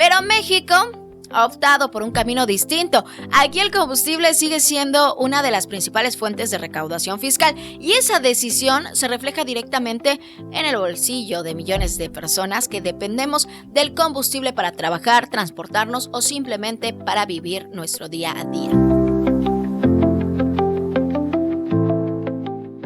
Pero México ha optado por un camino distinto. Aquí el combustible sigue siendo una de las principales fuentes de recaudación fiscal y esa decisión se refleja directamente en el bolsillo de millones de personas que dependemos del combustible para trabajar, transportarnos o simplemente para vivir nuestro día a día.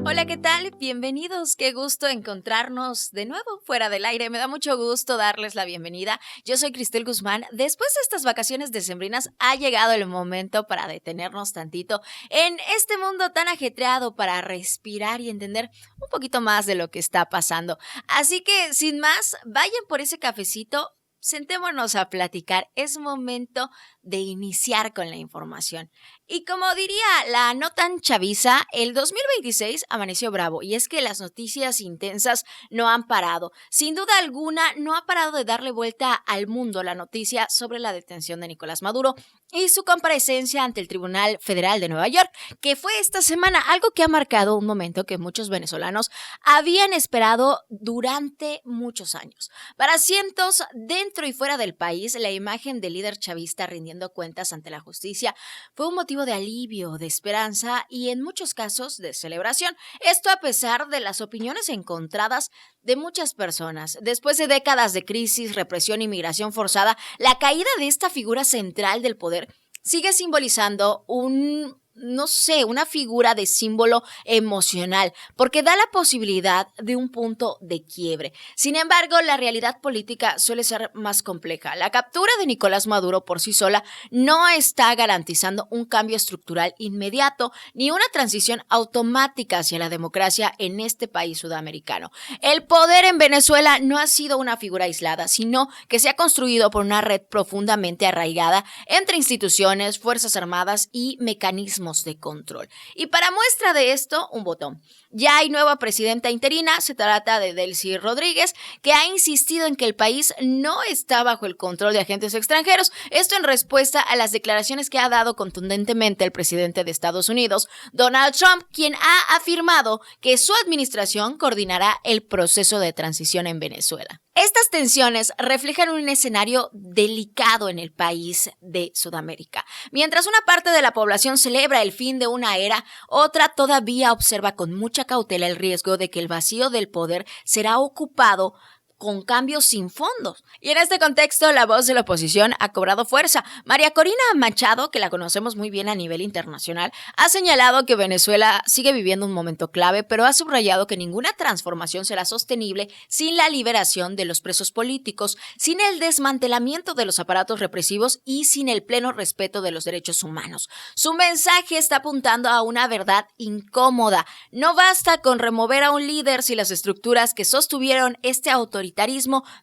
Hola, ¿qué tal? Bienvenidos, qué gusto encontrarnos de nuevo fuera del aire. Me da mucho gusto darles la bienvenida. Yo soy Cristel Guzmán. Después de estas vacaciones decembrinas ha llegado el momento para detenernos tantito en este mundo tan ajetreado para respirar y entender un poquito más de lo que está pasando. Así que, sin más, vayan por ese cafecito. Sentémonos a platicar, es momento de iniciar con la información. Y como diría la no tan chaviza, el 2026 amaneció bravo y es que las noticias intensas no han parado. Sin duda alguna, no ha parado de darle vuelta al mundo la noticia sobre la detención de Nicolás Maduro y su comparecencia ante el Tribunal Federal de Nueva York, que fue esta semana, algo que ha marcado un momento que muchos venezolanos habían esperado durante muchos años. Para cientos dentro y fuera del país, la imagen del líder chavista rindiendo cuentas ante la justicia fue un motivo de alivio, de esperanza y en muchos casos de celebración. Esto a pesar de las opiniones encontradas de muchas personas. Después de décadas de crisis, represión y migración forzada, la caída de esta figura central del poder sigue simbolizando una figura de símbolo emocional, porque da la posibilidad de un punto de quiebre. Sin embargo, la realidad política suele ser más compleja. La captura de Nicolás Maduro por sí sola no está garantizando un cambio estructural inmediato ni una transición automática hacia la democracia en este país sudamericano. El poder en Venezuela no ha sido una figura aislada, sino que se ha construido por una red profundamente arraigada entre instituciones, fuerzas armadas y mecanismos de control. Y para muestra de esto, un botón. Ya hay nueva presidenta interina, se trata de Delcy Rodríguez, que ha insistido en que el país no está bajo el control de agentes extranjeros. Esto en respuesta a las declaraciones que ha dado contundentemente el presidente de Estados Unidos, Donald Trump, quien ha afirmado que su administración coordinará el proceso de transición en Venezuela. Estas tensiones reflejan un escenario delicado en el país de Sudamérica. Mientras una parte de la población celebra el fin de una era, otra todavía observa con mucha cautela el riesgo de que el vacío del poder será ocupado con cambios sin fondos. Y en este contexto, la voz de la oposición ha cobrado fuerza. María Corina Machado, que la conocemos muy bien a nivel internacional, ha señalado que Venezuela sigue viviendo un momento clave, pero ha subrayado que ninguna transformación será sostenible sin la liberación de los presos políticos, sin el desmantelamiento de los aparatos represivos y sin el pleno respeto de los derechos humanos. Su mensaje está apuntando a una verdad incómoda. No basta con remover a un líder si las estructuras que sostuvieron este autoritarismo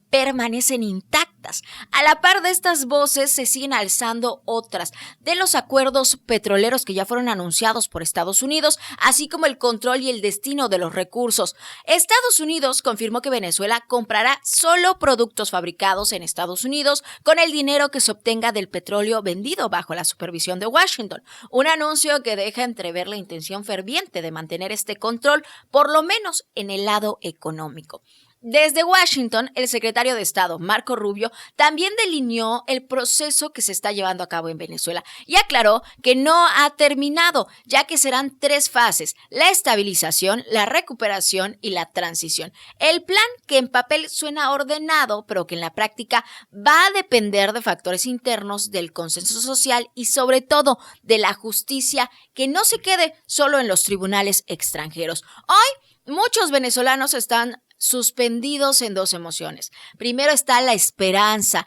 permanecen intactas. A la par de estas voces se siguen alzando otras, de los acuerdos petroleros que ya fueron anunciados por Estados Unidos, así como el control y el destino de los recursos. Estados Unidos confirmó que Venezuela comprará solo productos fabricados en Estados Unidos con el dinero que se obtenga del petróleo vendido bajo la supervisión de Washington. Un anuncio que deja entrever la intención ferviente de mantener este control, por lo menos en el lado económico. Desde Washington, el secretario de Estado, Marco Rubio, también delineó el proceso que se está llevando a cabo en Venezuela y aclaró que no ha terminado, ya que serán 3 fases: la estabilización, la recuperación y la transición. El plan, que en papel suena ordenado, pero que en la práctica va a depender de factores internos, del consenso social y sobre todo de la justicia, que no se quede solo en los tribunales extranjeros. Hoy, muchos venezolanos están suspendidos en 2 emociones. Primero está la esperanza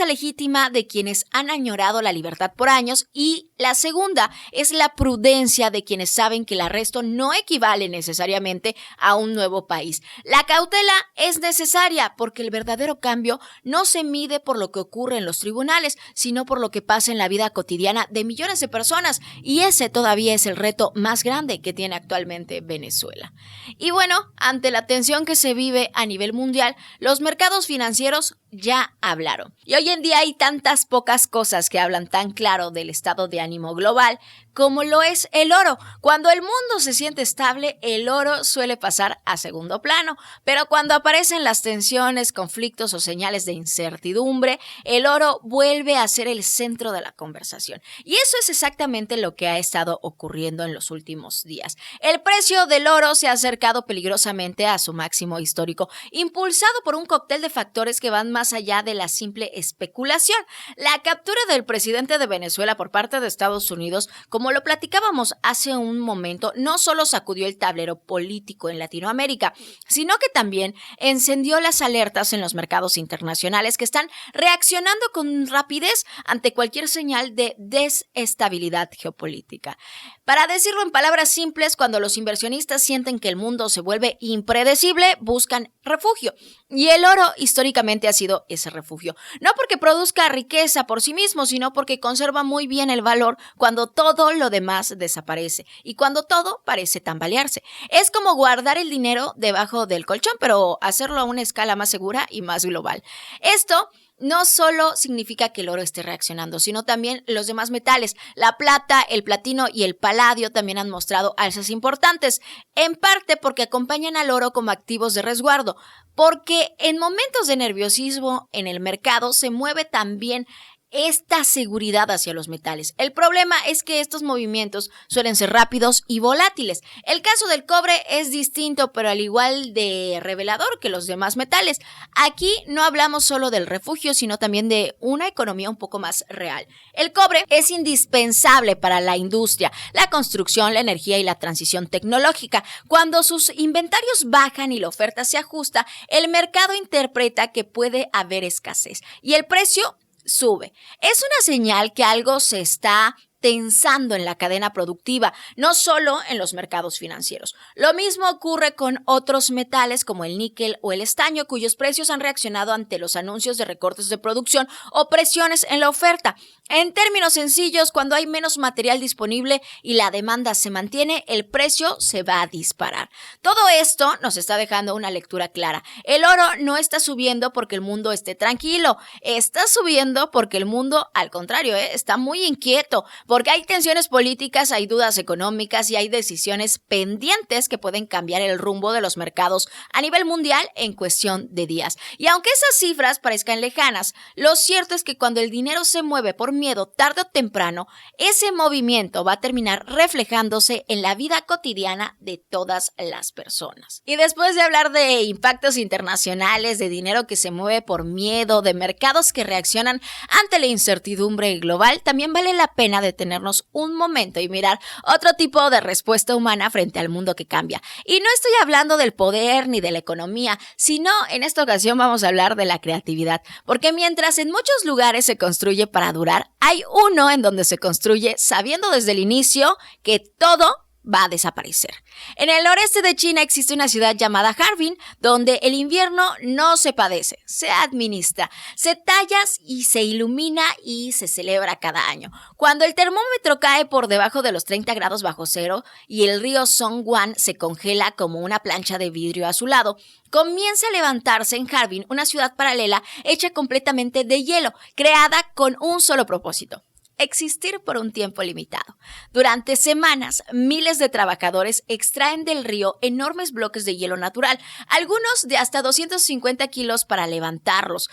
legítima de quienes han añorado la libertad por años, y la segunda es la prudencia de quienes saben que el arresto no equivale necesariamente a un nuevo país. La cautela es necesaria porque el verdadero cambio no se mide por lo que ocurre en los tribunales, sino por lo que pasa en la vida cotidiana de millones de personas, y ese todavía es el reto más grande que tiene actualmente Venezuela. Y bueno, ante la tensión que se vive a nivel mundial, los mercados financieros ya hablaron. Y hoy en día hay tantas pocas cosas que hablan tan claro del estado de ánimo global como lo es el oro. Cuando el mundo se siente estable, el oro suele pasar a segundo plano, pero cuando aparecen las tensiones, conflictos o señales de incertidumbre, el oro vuelve a ser el centro de la conversación. Y eso es exactamente lo que ha estado ocurriendo en los últimos días. El precio del oro se ha acercado peligrosamente a su máximo histórico, impulsado por un cóctel de factores que van más allá de la simple especulación. La captura del presidente de Venezuela por parte de Estados Unidos, como lo platicábamos hace un momento, no solo sacudió el tablero político en Latinoamérica, sino que también encendió las alertas en los mercados internacionales que están reaccionando con rapidez ante cualquier señal de desestabilidad geopolítica. Para decirlo en palabras simples, cuando los inversionistas sienten que el mundo se vuelve impredecible, buscan refugio. Y el oro históricamente ha sido ese refugio. No porque produzca riqueza por sí mismo, sino porque conserva muy bien el valor cuando todo lo demás desaparece y cuando todo parece tambalearse. Es como guardar el dinero debajo del colchón, pero hacerlo a una escala más segura y más global. Esto no solo significa que el oro esté reaccionando, sino también los demás metales. La plata, el platino y el paladio también han mostrado alzas importantes, en parte porque acompañan al oro como activos de resguardo, porque en momentos de nerviosismo en el mercado se mueve también esta seguridad hacia los metales. El problema es que estos movimientos suelen ser rápidos y volátiles. El caso del cobre es distinto, pero al igual de revelador que los demás metales. Aquí no hablamos solo del refugio, sino también de una economía un poco más real. El cobre es indispensable para la industria, la construcción, la energía y la transición tecnológica. Cuando sus inventarios bajan y la oferta se ajusta, el mercado interpreta que puede haber escasez y el precio sube. Es una señal que algo se está tensando en la cadena productiva, no solo en los mercados financieros. Lo mismo ocurre con otros metales como el níquel o el estaño, cuyos precios han reaccionado ante los anuncios de recortes de producción o presiones en la oferta. En términos sencillos, cuando hay menos material disponible y la demanda se mantiene, el precio se va a disparar. Todo esto nos está dejando una lectura clara. El oro no está subiendo porque el mundo esté tranquilo, está subiendo porque el mundo, al contrario, está muy inquieto, porque hay tensiones políticas, hay dudas económicas y hay decisiones pendientes que pueden cambiar el rumbo de los mercados a nivel mundial en cuestión de días. Y aunque esas cifras parezcan lejanas, lo cierto es que cuando el dinero se mueve por miedo, tarde o temprano, ese movimiento va a terminar reflejándose en la vida cotidiana de todas las personas. Y después de hablar de impactos internacionales, de dinero que se mueve por miedo, de mercados que reaccionan ante la incertidumbre global, también vale la pena detenernos un momento y mirar otro tipo de respuesta humana frente al mundo que cambia. Y no estoy hablando del poder ni de la economía, sino en esta ocasión vamos a hablar de la creatividad, porque mientras en muchos lugares se construye para durar, hay uno en donde se construye sabiendo desde el inicio que todo va a desaparecer. En el noreste de China existe una ciudad llamada Harbin, donde el invierno no se padece, se administra, se talla y se ilumina y se celebra cada año. Cuando el termómetro cae por debajo de los 30 grados bajo cero y el río Songwan se congela como una plancha de vidrio azulado, comienza a levantarse en Harbin una ciudad paralela hecha completamente de hielo, creada con un solo propósito: existir por un tiempo limitado. Durante semanas, miles de trabajadores extraen del río enormes bloques de hielo natural, algunos de hasta 250 kilos para levantarlos.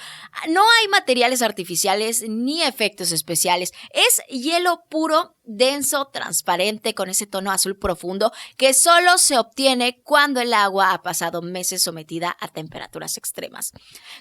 No hay materiales artificiales ni efectos especiales. Es hielo puro, denso, transparente, con ese tono azul profundo que solo se obtiene cuando el agua ha pasado meses sometida a temperaturas extremas.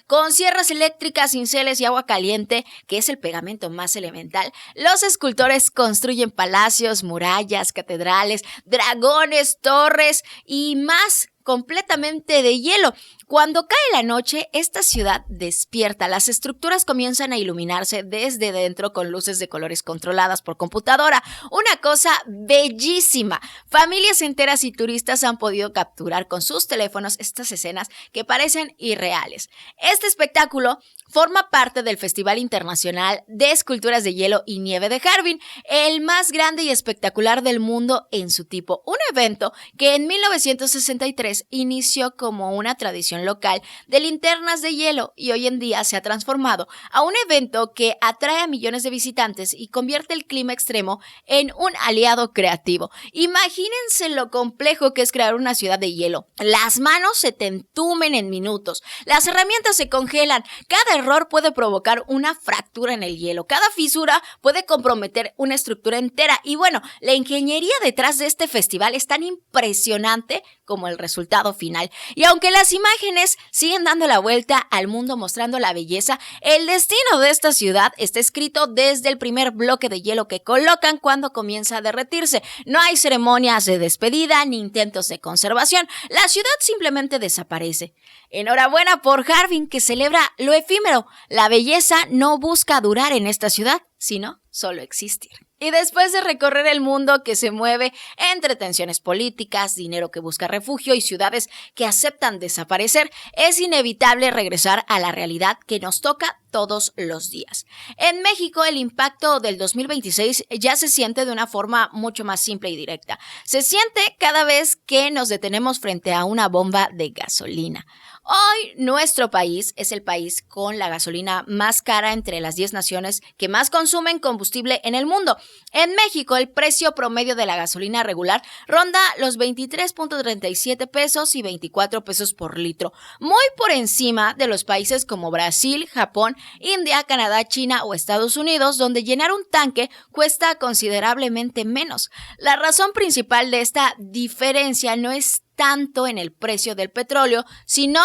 Con sierras eléctricas, cinceles y agua caliente, que es el pegamento más elemental, los escultores construyen palacios, murallas, catedrales, dragones, torres y más completamente de hielo. Cuando cae la noche, esta ciudad despierta. Las estructuras comienzan a iluminarse desde dentro con luces de colores controladas por computadora. Una cosa bellísima. Familias enteras y turistas han podido capturar con sus teléfonos estas escenas que parecen irreales. Este espectáculo forma parte del Festival Internacional de Esculturas de Hielo y Nieve de Harbin, el más grande y espectacular del mundo en su tipo. Un evento que en 1963 inició como una tradición población local de linternas de hielo y hoy en día se ha transformado a un evento que atrae a millones de visitantes y convierte el clima extremo en un aliado creativo. Imagínense lo complejo que es crear una ciudad de hielo. Las manos se te entumen en minutos, las herramientas se congelan, cada error puede provocar una fractura en el hielo, cada fisura puede comprometer una estructura entera y bueno, la ingeniería detrás de este festival es tan impresionante como el resultado final. Y aunque las imágenes siguen dando la vuelta al mundo mostrando la belleza, el destino de esta ciudad está escrito desde el primer bloque de hielo que colocan cuando comienza a derretirse. No hay ceremonias de despedida ni intentos de conservación. La ciudad simplemente desaparece. Enhorabuena por Harbin, que celebra lo efímero. La belleza no busca durar en esta ciudad, sino solo existir. Y después de recorrer el mundo que se mueve entre tensiones políticas, dinero que busca refugio y ciudades que aceptan desaparecer, es inevitable regresar a la realidad que nos toca todos los días. En México, el impacto del 2026 ya se siente de una forma mucho más simple y directa. Se siente cada vez que nos detenemos frente a una bomba de gasolina. Hoy, nuestro país es el país con la gasolina más cara entre las 10 naciones que más consumen combustible en el mundo. En México, el precio promedio de la gasolina regular ronda los 23.37 pesos y 24 pesos por litro, muy por encima de los países como Brasil, Japón, India, Canadá, China o Estados Unidos, donde llenar un tanque cuesta considerablemente menos. La razón principal de esta diferencia no es tanto en el precio del petróleo, sino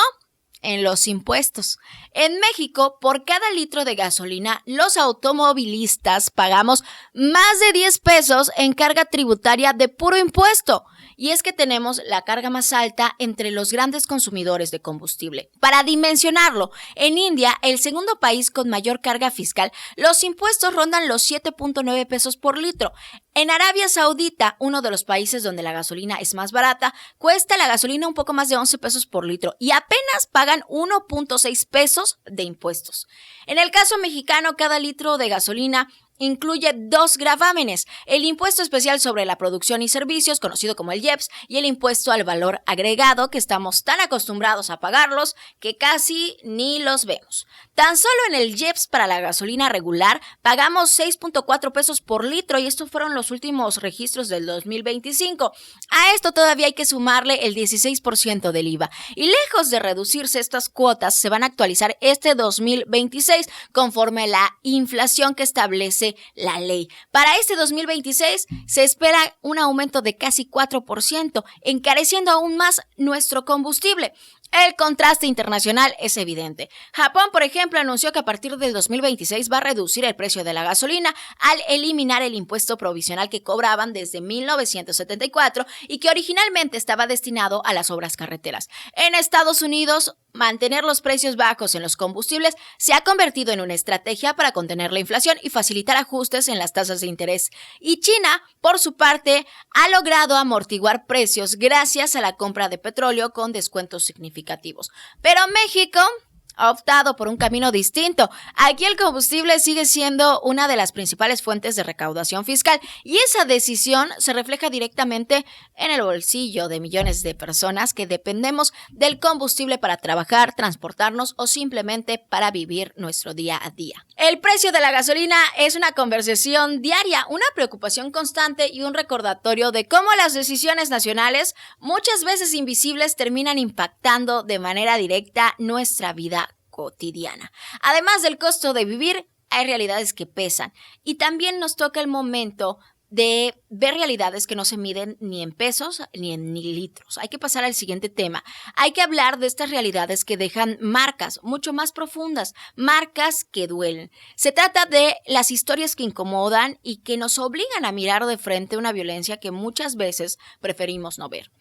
en los impuestos. En México, por cada litro de gasolina, los automovilistas pagamos más de 10 pesos en carga tributaria de puro impuesto. Y es que tenemos la carga más alta entre los grandes consumidores de combustible. Para dimensionarlo, en India, el segundo país con mayor carga fiscal, los impuestos rondan los 7.9 pesos por litro. En Arabia Saudita, uno de los países donde la gasolina es más barata, cuesta la gasolina un poco más de 11 pesos por litro y apenas pagan 1.6 pesos de impuestos. En el caso mexicano, cada litro de gasolina incluye 2 gravámenes, el impuesto especial sobre la producción y servicios, conocido como el IEPS, y el impuesto al valor agregado, que estamos tan acostumbrados a pagarlos que casi ni los vemos. Tan solo en el IEPS para la gasolina regular pagamos 6.4 pesos por litro y estos fueron los últimos registros del 2025. A esto todavía hay que sumarle el 16% del IVA. Y lejos de reducirse estas cuotas, se van a actualizar este 2026 conforme la inflación que establece la ley. Para este 2026 se espera un aumento de casi 4%, encareciendo aún más nuestro combustible. El contraste internacional es evidente. Japón, por ejemplo, anunció que a partir del 2026 va a reducir el precio de la gasolina al eliminar el impuesto provisional que cobraban desde 1974 y que originalmente estaba destinado a las obras carreteras. En Estados Unidos, mantener los precios bajos en los combustibles se ha convertido en una estrategia para contener la inflación y facilitar ajustes en las tasas de interés. Y China, por su parte, ha logrado amortiguar precios gracias a la compra de petróleo con descuentos significativos. Pero México ha optado por un camino distinto. Aquí el combustible sigue siendo una de las principales fuentes de recaudación fiscal y esa decisión se refleja directamente en el bolsillo de millones de personas que dependemos del combustible para trabajar, transportarnos o simplemente para vivir nuestro día a día. El precio de la gasolina es una conversación diaria, una preocupación constante y un recordatorio de cómo las decisiones nacionales, muchas veces invisibles, terminan impactando de manera directa nuestra vida cotidiana. Además del costo de vivir, hay realidades que pesan y también nos toca el momento de ver realidades que no se miden ni en pesos ni en litros. Hay que pasar al siguiente tema. Hay que hablar de estas realidades que dejan marcas mucho más profundas, marcas que duelen. Se trata de las historias que incomodan y que nos obligan a mirar de frente una violencia que muchas veces preferimos no ver.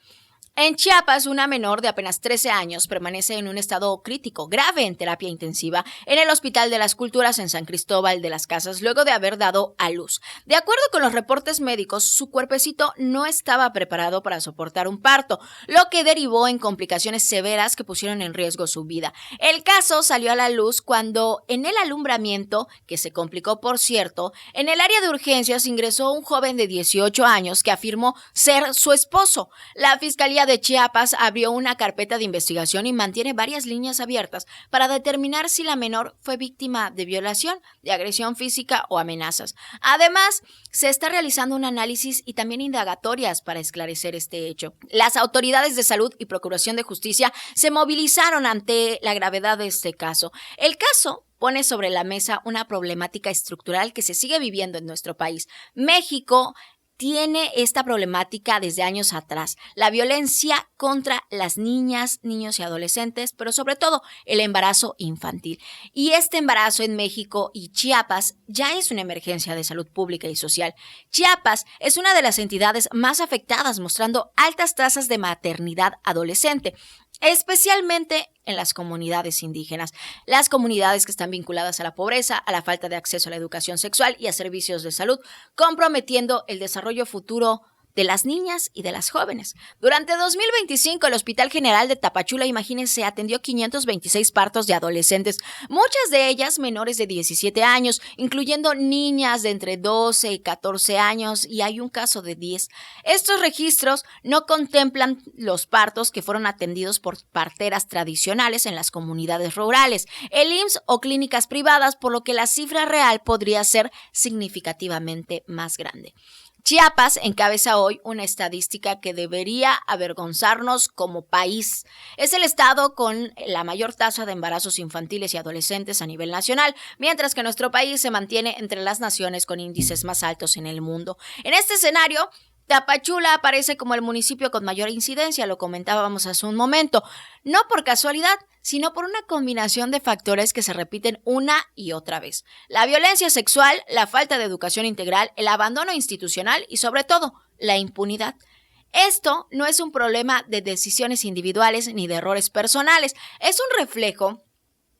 En Chiapas, una menor de apenas 13 años permanece en un estado crítico, grave en terapia intensiva, en el Hospital de las Culturas en San Cristóbal de las Casas, luego de haber dado a luz. De acuerdo con los reportes médicos, su cuerpecito no estaba preparado para soportar un parto, lo que derivó en complicaciones severas que pusieron en riesgo su vida. El caso salió a la luz cuando, en el alumbramiento, que se complicó por cierto, en el área de urgencias ingresó un joven de 18 años que afirmó ser su esposo. La Fiscalía de Chiapas abrió una carpeta de investigación y mantiene varias líneas abiertas para determinar si la menor fue víctima de violación, de agresión física o amenazas. Además, se está realizando un análisis y también indagatorias para esclarecer este hecho. Las autoridades de salud y Procuración de Justicia se movilizaron ante la gravedad de este caso. El caso pone sobre la mesa una problemática estructural que se sigue viviendo en nuestro país. México tiene esta problemática desde años atrás, la violencia contra las niñas, niños y adolescentes, pero sobre todo el embarazo infantil. Y este embarazo en México y Chiapas ya es una emergencia de salud pública y social. Chiapas es una de las entidades más afectadas, mostrando altas tasas de maternidad adolescente, especialmente en las comunidades indígenas, las comunidades que están vinculadas a la pobreza, a la falta de acceso a la educación sexual y a servicios de salud, comprometiendo el desarrollo futuro de las niñas y de las jóvenes. Durante 2025, el Hospital General de Tapachula, imagínense, atendió 526 partos de adolescentes, muchas de ellas menores de 17 años, incluyendo niñas de entre 12 y 14 años, y hay un caso de 10. Estos registros no contemplan los partos que fueron atendidos por parteras tradicionales en las comunidades rurales, el IMSS o clínicas privadas, por lo que la cifra real podría ser significativamente más grande. Chiapas encabeza hoy una estadística que debería avergonzarnos como país. Es el estado con la mayor tasa de embarazos infantiles y adolescentes a nivel nacional, mientras que nuestro país se mantiene entre las naciones con índices más altos en el mundo. En este escenario, Tapachula aparece como el municipio con mayor incidencia, lo comentábamos hace un momento, no por casualidad, sino por una combinación de factores que se repiten una y otra vez. La violencia sexual, la falta de educación integral, el abandono institucional y sobre todo, la impunidad. Esto no es un problema de decisiones individuales ni de errores personales, es un reflejo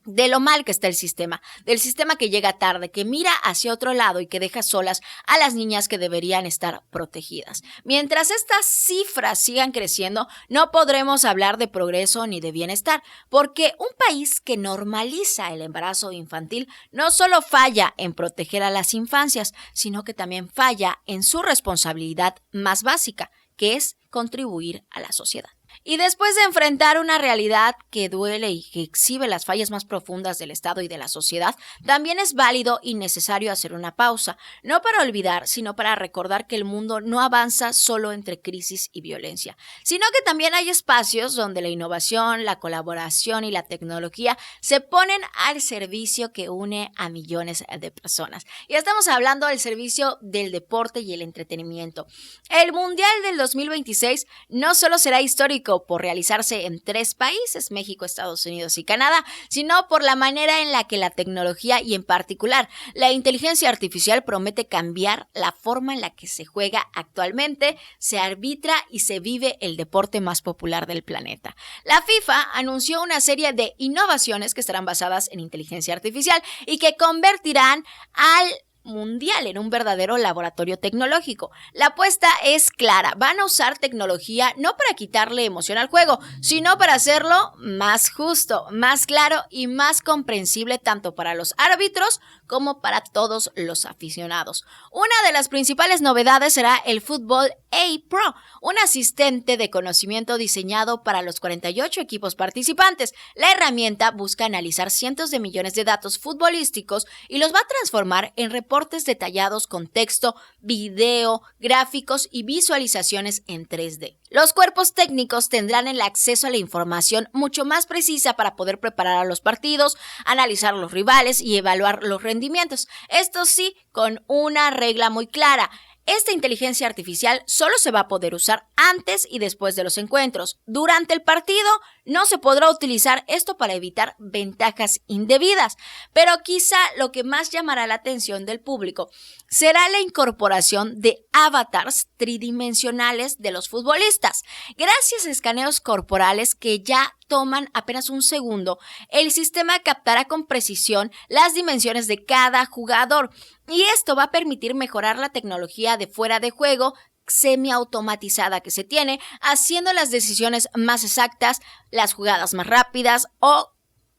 de lo mal que está el sistema, del sistema que llega tarde, que mira hacia otro lado y que deja solas a las niñas que deberían estar protegidas. Mientras estas cifras sigan creciendo, no podremos hablar de progreso ni de bienestar, porque un país que normaliza el embarazo infantil no solo falla en proteger a las infancias, sino que también falla en su responsabilidad más básica, que es contribuir a la sociedad. Y después de enfrentar una realidad que duele y que exhibe las fallas más profundas del Estado y de la sociedad, también es válido y necesario hacer una pausa, no para olvidar, sino para recordar que el mundo no avanza solo entre crisis y violencia, sino que también hay espacios donde la innovación, la colaboración y la tecnología se ponen al servicio que une a millones de personas. Y estamos hablando del servicio del deporte y el entretenimiento. El Mundial del 2026 no solo será histórico por realizarse en 3 países, México, Estados Unidos y Canadá, sino por la manera en la que la tecnología y en particular la inteligencia artificial promete cambiar la forma en la que se juega actualmente, se arbitra y se vive el deporte más popular del planeta. La FIFA anunció una serie de innovaciones que estarán basadas en inteligencia artificial y que convertirán al mundial en un verdadero laboratorio tecnológico. La apuesta es clara, van a usar tecnología no para quitarle emoción al juego, sino para hacerlo más justo, más claro y más comprensible tanto para los árbitros como para todos los aficionados. Una de las principales novedades será el Football AI Pro, un asistente de conocimiento diseñado para los 48 equipos participantes. La herramienta busca analizar cientos de millones de datos futbolísticos y los va a transformar en reportes detallados con texto, video, gráficos y visualizaciones en 3D. Los cuerpos técnicos tendrán el acceso a la información mucho más precisa para poder preparar a los partidos, analizar los rivales y evaluar los rendimientos. Esto sí, con una regla muy clara. Esta inteligencia artificial solo se va a poder usar antes y después de los encuentros. Durante el partido no se podrá utilizar esto para evitar ventajas indebidas. Pero quizá lo que más llamará la atención del público será la incorporación de avatars tridimensionales de los futbolistas. Gracias a escaneos corporales que ya toman apenas un segundo, el sistema captará con precisión las dimensiones de cada jugador y esto va a permitir mejorar la tecnología de fuera de juego semiautomatizada que se tiene, haciendo las decisiones más exactas, las jugadas más rápidas o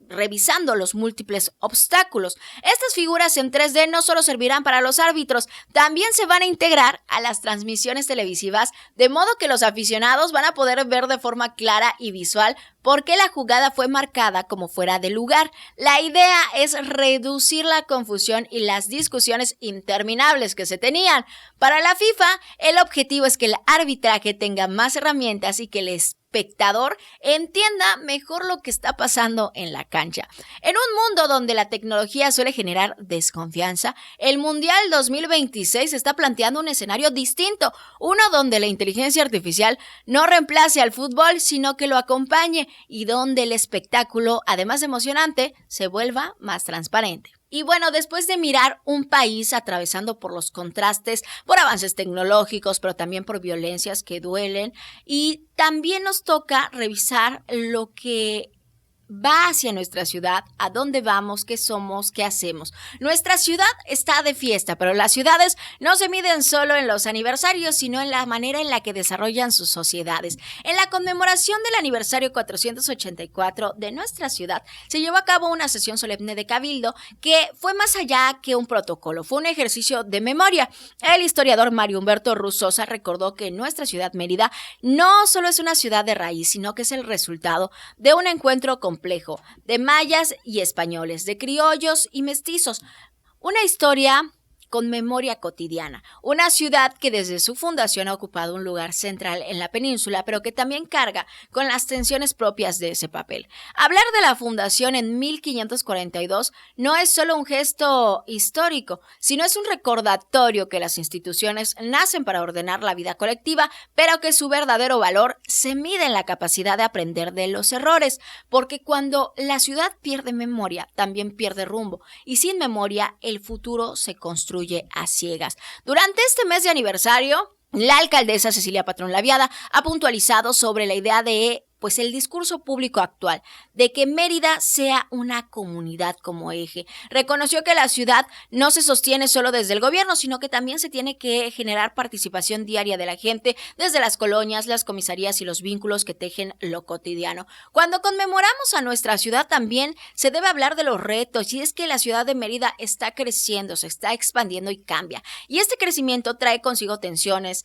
revisando los múltiples obstáculos. Estas figuras en 3D no solo servirán para los árbitros, también se van a integrar a las transmisiones televisivas, de modo que los aficionados van a poder ver de forma clara y visual por qué la jugada fue marcada como fuera de lugar. La idea es reducir la confusión y las discusiones interminables que se tenían. Para la FIFA, el objetivo es que el arbitraje tenga más herramientas y que el espectador entienda mejor lo que está pasando en la cancha. En un mundo donde la tecnología suele generar desconfianza, el Mundial 2026 está planteando un escenario distinto, uno donde la inteligencia artificial no reemplace al fútbol, sino que lo acompañe, y donde el espectáculo, además de emocionante, se vuelva más transparente. Y bueno, después de mirar un país atravesando por los contrastes, por avances tecnológicos, pero también por violencias que duelen, y también nos toca revisar lo que va hacia nuestra ciudad, a dónde vamos, qué somos, qué hacemos. Nuestra ciudad está de fiesta, pero las ciudades no se miden solo en los aniversarios, sino en la manera en la que desarrollan sus sociedades. En la conmemoración del aniversario 484 de nuestra ciudad, se llevó a cabo una sesión solemne de cabildo que fue más allá que un protocolo, fue un ejercicio de memoria. El historiador Mario Humberto Ruzosa recordó que nuestra ciudad Mérida no solo es una ciudad de raíz, sino que es el resultado de un encuentro complejo de mayas y españoles, de criollos y mestizos. Una historia con memoria cotidiana. Una ciudad que desde su fundación ha ocupado un lugar central en la península, pero que también carga con las tensiones propias de ese papel. Hablar de la fundación en 1542 no es solo un gesto histórico, sino es un recordatorio que las instituciones nacen para ordenar la vida colectiva, pero que su verdadero valor se mide en la capacidad de aprender de los errores, porque cuando la ciudad pierde memoria, también pierde rumbo, y sin memoria el futuro se construye a ciegas. Durante este mes de aniversario, la alcaldesa Cecilia Patrón Laviada ha puntualizado sobre la idea de el discurso público actual, de que Mérida sea una comunidad como eje. Reconoció que la ciudad no se sostiene solo desde el gobierno, sino que también se tiene que generar participación diaria de la gente, desde las colonias, las comisarías y los vínculos que tejen lo cotidiano. Cuando conmemoramos a nuestra ciudad también se debe hablar de los retos, y es que la ciudad de Mérida está creciendo, se está expandiendo y cambia. Y este crecimiento trae consigo tensiones.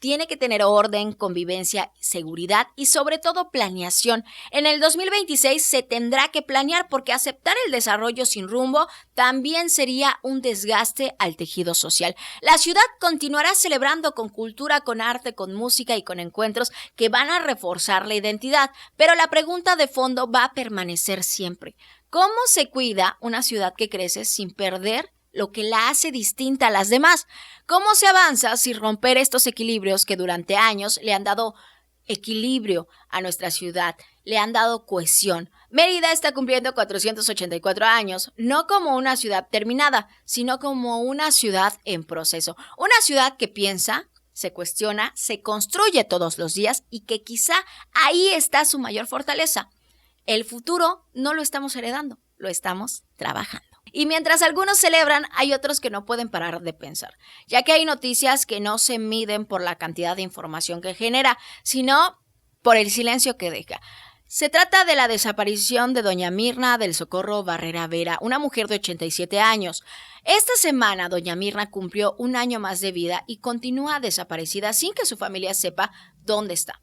Tiene que tener orden, convivencia, seguridad y sobre todo planeación. En el 2026 se tendrá que planear, porque aceptar el desarrollo sin rumbo también sería un desgaste al tejido social. La ciudad continuará celebrando con cultura, con arte, con música y con encuentros que van a reforzar la identidad, pero la pregunta de fondo va a permanecer siempre. ¿Cómo se cuida una ciudad que crece sin perder lo que la hace distinta a las demás? ¿Cómo se avanza sin romper estos equilibrios que durante años le han dado equilibrio a nuestra ciudad, le han dado cohesión? Mérida está cumpliendo 484 años, no como una ciudad terminada, sino como una ciudad en proceso. Una ciudad que piensa, se cuestiona, se construye todos los días, y que quizá ahí está su mayor fortaleza. El futuro no lo estamos heredando, lo estamos trabajando. Y mientras algunos celebran, hay otros que no pueden parar de pensar, ya que hay noticias que no se miden por la cantidad de información que genera, sino por el silencio que deja. Se trata de la desaparición de doña Mirna del Socorro Barrera Vera, una mujer de 87 años. Esta semana, doña Mirna cumplió un año más de vida y continúa desaparecida sin que su familia sepa dónde está.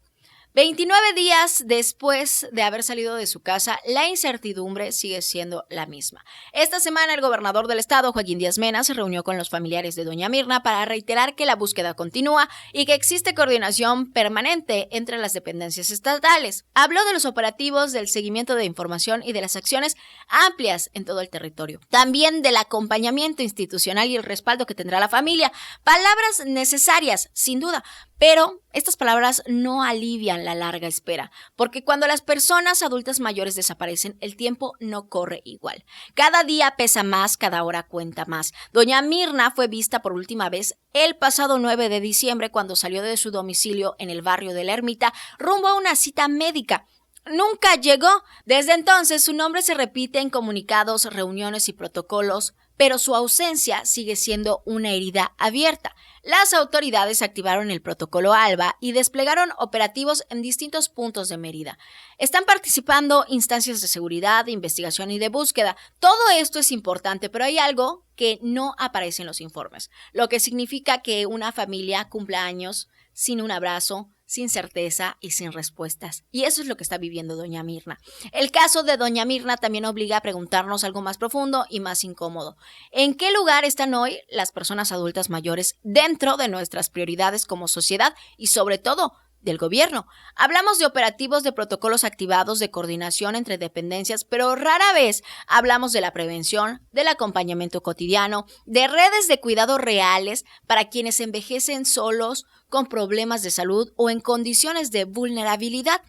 29 días después de haber salido de su casa, la incertidumbre sigue siendo la misma. Esta semana, el gobernador del estado, Joaquín Díaz Mena, se reunió con los familiares de doña Mirna para reiterar que la búsqueda continúa y que existe coordinación permanente entre las dependencias estatales. Habló de los operativos, del seguimiento de información y de las acciones amplias en todo el territorio. También del acompañamiento institucional y el respaldo que tendrá la familia. Palabras necesarias, sin duda, pero estas palabras no alivian la larga espera, porque cuando las personas adultas mayores desaparecen, el tiempo no corre igual. Cada día pesa más, cada hora cuenta más. Doña Mirna fue vista por última vez el pasado 9 de diciembre, cuando salió de su domicilio en el barrio de la Ermita rumbo a una cita médica. Nunca llegó. Desde entonces, su nombre se repite en comunicados, reuniones y protocolos, pero su ausencia sigue siendo una herida abierta. Las autoridades activaron el protocolo ALBA y desplegaron operativos en distintos puntos de Mérida. Están participando instancias de seguridad, de investigación y de búsqueda. Todo esto es importante, pero hay algo que no aparece en los informes, lo que significa que una familia cumpla años sin un abrazo, sin certeza y sin respuestas. Y eso es lo que está viviendo doña Mirna. El caso de doña Mirna también obliga a preguntarnos algo más profundo y más incómodo. ¿En qué lugar están hoy las personas adultas mayores dentro de nuestras prioridades como sociedad y sobre todo del gobierno? Hablamos de operativos, de protocolos activados, de coordinación entre dependencias, pero rara vez hablamos de la prevención, del acompañamiento cotidiano, de redes de cuidado reales para quienes envejecen solos, con problemas de salud o en condiciones de vulnerabilidad.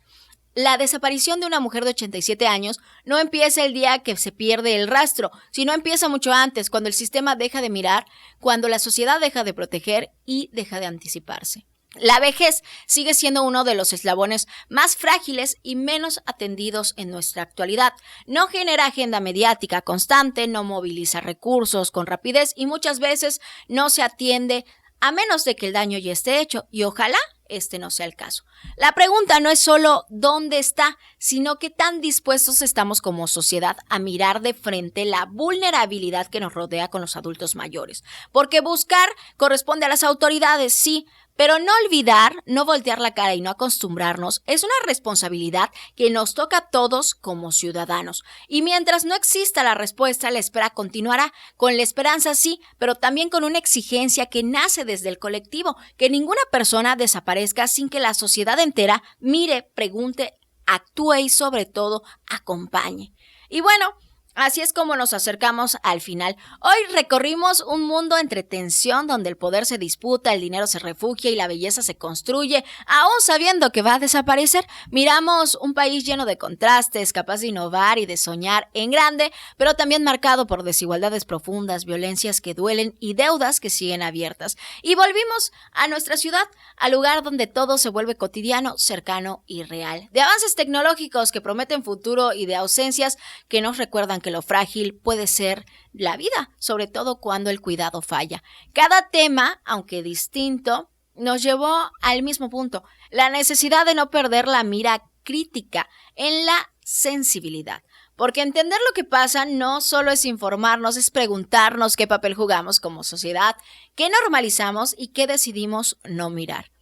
La desaparición de una mujer de 87 años no empieza el día que se pierde el rastro, sino empieza mucho antes, cuando el sistema deja de mirar, cuando la sociedad deja de proteger y deja de anticiparse. La vejez sigue siendo uno de los eslabones más frágiles y menos atendidos en nuestra actualidad. No genera agenda mediática constante, no moviliza recursos con rapidez y muchas veces no se atiende a menos de que el daño ya esté hecho, y ojalá este no sea el caso. La pregunta no es solo dónde está, sino qué tan dispuestos estamos como sociedad a mirar de frente la vulnerabilidad que nos rodea con los adultos mayores. Porque buscar corresponde a las autoridades, sí, pero no olvidar, no voltear la cara y no acostumbrarnos es una responsabilidad que nos toca a todos como ciudadanos. Y mientras no exista la respuesta, la espera continuará, con la esperanza sí, pero también con una exigencia que nace desde el colectivo, que ninguna persona desaparezca sin que la sociedad entera mire, pregunte, actúe y sobre todo acompañe. Y bueno, así es como nos acercamos al final. Hoy recorrimos un mundo entre tensión donde el poder se disputa, el dinero se refugia y la belleza se construye, aún sabiendo que va a desaparecer. Miramos un país lleno de contrastes, capaz de innovar y de soñar en grande, pero también marcado por desigualdades profundas, violencias que duelen y deudas que siguen abiertas. Y volvimos a nuestra ciudad, al lugar donde todo se vuelve cotidiano, cercano y real. De avances tecnológicos que prometen futuro y de ausencias que nos recuerdan que lo frágil puede ser la vida, sobre todo cuando el cuidado falla. Cada tema, aunque distinto, nos llevó al mismo punto, la necesidad de no perder la mira crítica en la sensibilidad. Porque entender lo que pasa no solo es informarnos, es preguntarnos qué papel jugamos como sociedad, qué normalizamos y qué decidimos no mirar.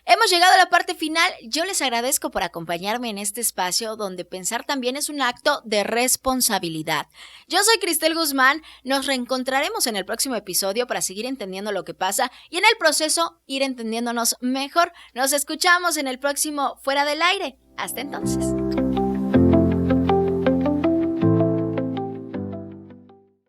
Hemos llegado a la parte final. Yo les agradezco por acompañarme en este espacio donde pensar también es un acto de responsabilidad. Yo soy Cristel Guzmán, nos reencontraremos en el próximo episodio para seguir entendiendo lo que pasa y en el proceso ir entendiéndonos mejor. Nos escuchamos en el próximo Fuera del Aire. Hasta entonces.